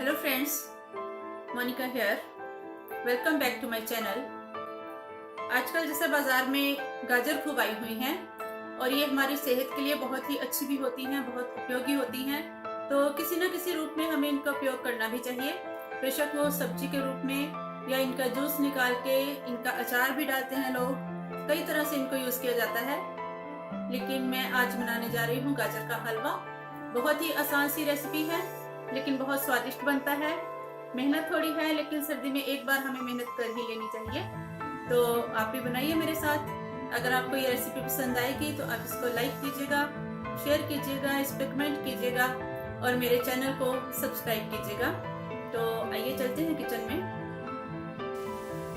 Hello friends, Monika here. Welcome back to my channel. आजकल जैसे बाज़ार में गाजर खूब आई हुई हैं और ये हमारी सेहत के लिए बहुत ही अच्छी भी होती हैं, बहुत उपयोगी होती हैं। तो किसी न किसी रूप में हमें इनका उपयोग करना भी चाहिए, बेशक वो सब्जी के रूप में या इनका जूस निकाल के इनका अचार भी डालते हैं लोग। कई तरह से इनको यूज़ किया जाता है। लेकिन मैं आज बनाने जा रही हूँ गाजर का हलवा। बहुत ही आसान सी रेसिपी है लेकिन बहुत स्वादिष्ट बनता है। मेहनत थोड़ी है लेकिन सर्दी में एक बार हमें मेहनत कर ही लेनी चाहिए। तो आप भी बनाइए मेरे साथ। अगर आपको ये रेसिपी पसंद आएगी तो आप इसको लाइक कीजिएगा, शेयर कीजिएगा, इस पर कमेंट कीजिएगा और मेरे चैनल को सब्सक्राइब कीजिएगा। तो आइए चलते हैं किचन में।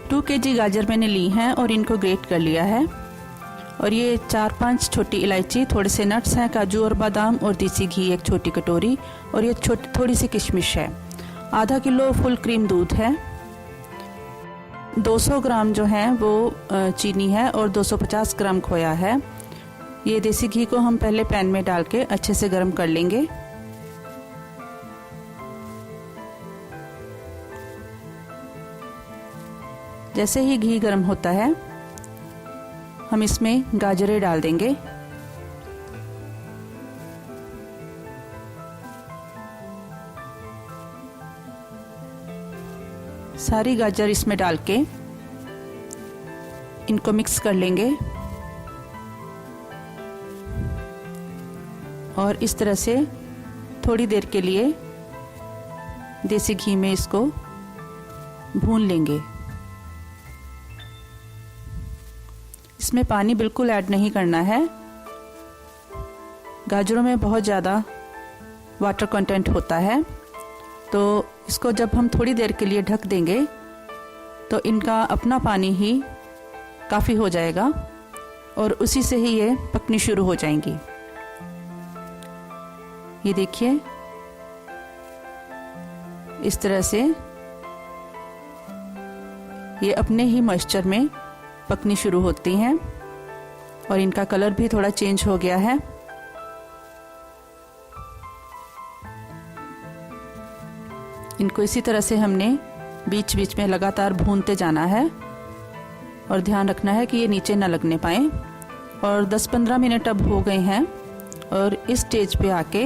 2 केजी गाजर मैंने ली हैं और इनको ग्रेट कर लिया है। और ये 4-5 छोटी इलायची, थोड़े से नट्स हैं, काजू और बादाम, और देसी घी 1 छोटी कटोरी, और ये थोड़ी सी किशमिश है। आधा किलो फुल क्रीम दूध है। 200 ग्राम जो है वो चीनी है और 250 ग्राम खोया है। ये देसी घी को हम पहले पैन में डाल के अच्छे से गर्म कर लेंगे। जैसे ही घी गर्म होता है हम इसमें गाजरें डाल देंगे। सारी गाजर इसमें डाल के इनको मिक्स कर लेंगे और इस तरह से थोड़ी देर के लिए देसी घी में इसको भून लेंगे। इसमें पानी बिल्कुल ऐड नहीं करना है। गाजरों में बहुत ज़्यादा वाटर कंटेंट होता है, तो इसको जब हम थोड़ी देर के लिए ढक देंगे तो इनका अपना पानी ही काफ़ी हो जाएगा और उसी से ही ये पकनी शुरू हो जाएंगी। ये देखिए, इस तरह से ये अपने ही मॉइस्चर में पकनी शुरू होती हैं और इनका कलर भी थोड़ा चेंज हो गया है। इनको इसी तरह से हमने बीच बीच में लगातार भूनते जाना है और ध्यान रखना है कि ये नीचे ना लगने पाए। और 10-15 मिनट अब हो गए हैं और इस स्टेज पे आके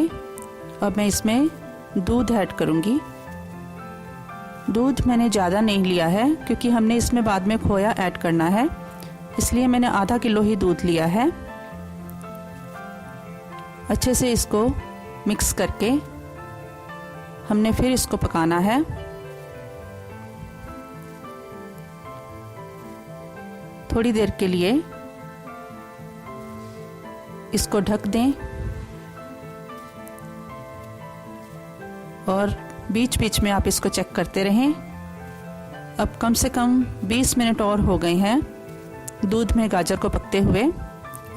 अब मैं इसमें दूध ऐड करूँगी। दूध मैंने ज़्यादा नहीं लिया है क्योंकि हमने इसमें बाद में खोया ऐड करना है, इसलिए मैंने आधा किलो ही दूध लिया है। अच्छे से इसको मिक्स करके हमने फिर इसको पकाना है। थोड़ी देर के लिए इसको ढक दें और बीच बीच में आप इसको चेक करते रहें। अब कम से कम 20 मिनट और हो गए हैं दूध में गाजर को पकते हुए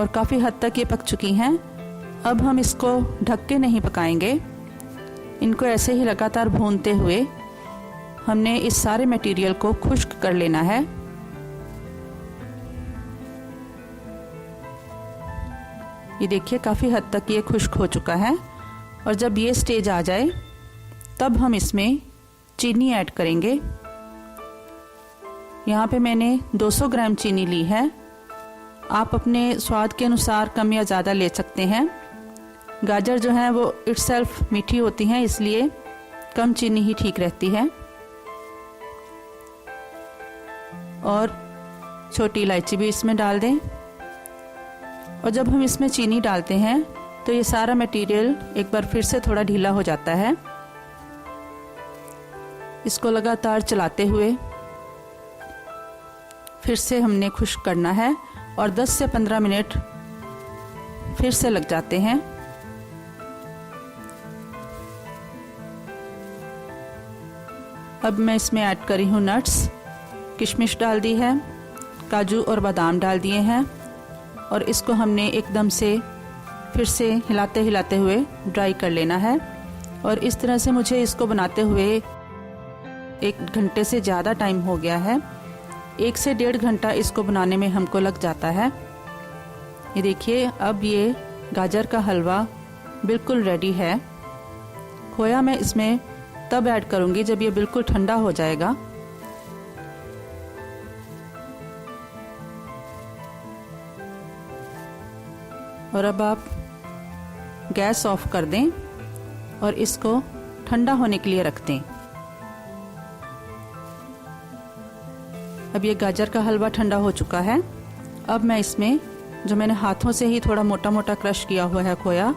और काफ़ी हद तक ये पक चुकी हैं। अब हम इसको ढक के नहीं पकाएंगे, इनको ऐसे ही लगातार भूनते हुए हमने इस सारे मटेरियल को खुश्क कर लेना है। ये देखिए, काफ़ी हद तक ये खुश्क हो चुका है और जब ये स्टेज आ जाए तब हम इसमें चीनी ऐड करेंगे। यहाँ पे मैंने 200 ग्राम चीनी ली है। आप अपने स्वाद के अनुसार कम या ज़्यादा ले सकते हैं। गाजर जो है वो इटसेल्फ मीठी होती हैं, इसलिए कम चीनी ही ठीक रहती है। और छोटी इलायची भी इसमें डाल दें। और जब हम इसमें चीनी डालते हैं तो ये सारा मटेरियल एक बार फिर से थोड़ा ढीला हो जाता है। इसको लगातार चलाते हुए फिर से हमने खुश्क करना है और 10 से 15 मिनट फिर से लग जाते हैं। अब मैं इसमें ऐड करी हूँ नट्स। किशमिश डाल दी है, काजू और बादाम डाल दिए हैं और इसको हमने एकदम से फिर से हिलाते हिलाते हुए ड्राई कर लेना है। और इस तरह से मुझे इसको बनाते हुए 1 घंटे से ज़्यादा टाइम हो गया है। 1 से 1.5 घंटा इसको बनाने में हमको लग जाता है। ये देखिए, अब ये गाजर का हलवा बिल्कुल रेडी है। खोया मैं इसमें तब ऐड करूँगी जब ये बिल्कुल ठंडा हो जाएगा। और अब आप गैस ऑफ कर दें और इसको ठंडा होने के लिए रख दें। अब ये गाजर का हलवा ठंडा हो चुका है। अब मैं इसमें जो मैंने हाथों से ही थोड़ा मोटा मोटा क्रश किया हुआ है खोया,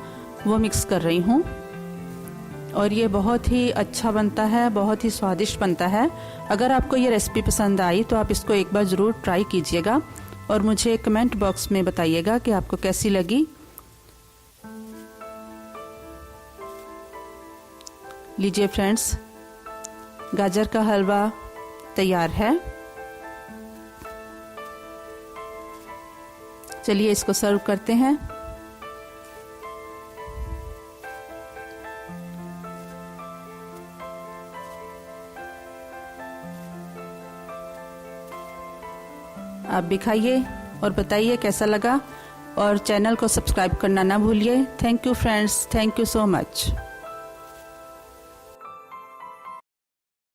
वो मिक्स कर रही हूँ। और ये बहुत ही अच्छा बनता है, बहुत ही स्वादिष्ट बनता है। अगर आपको ये रेसिपी पसंद आई तो आप इसको एक बार ज़रूर ट्राई कीजिएगा और मुझे कमेंट बॉक्स में बताइएगा कि आपको कैसी लगी। लीजिए फ्रेंड्स, गाजर का हलवा तैयार है। चलिए इसको सर्व करते हैं। आप भी खाइए और बताइए कैसा लगा, और चैनल को सब्सक्राइब करना ना भूलिए। Thank you friends, thank you so much.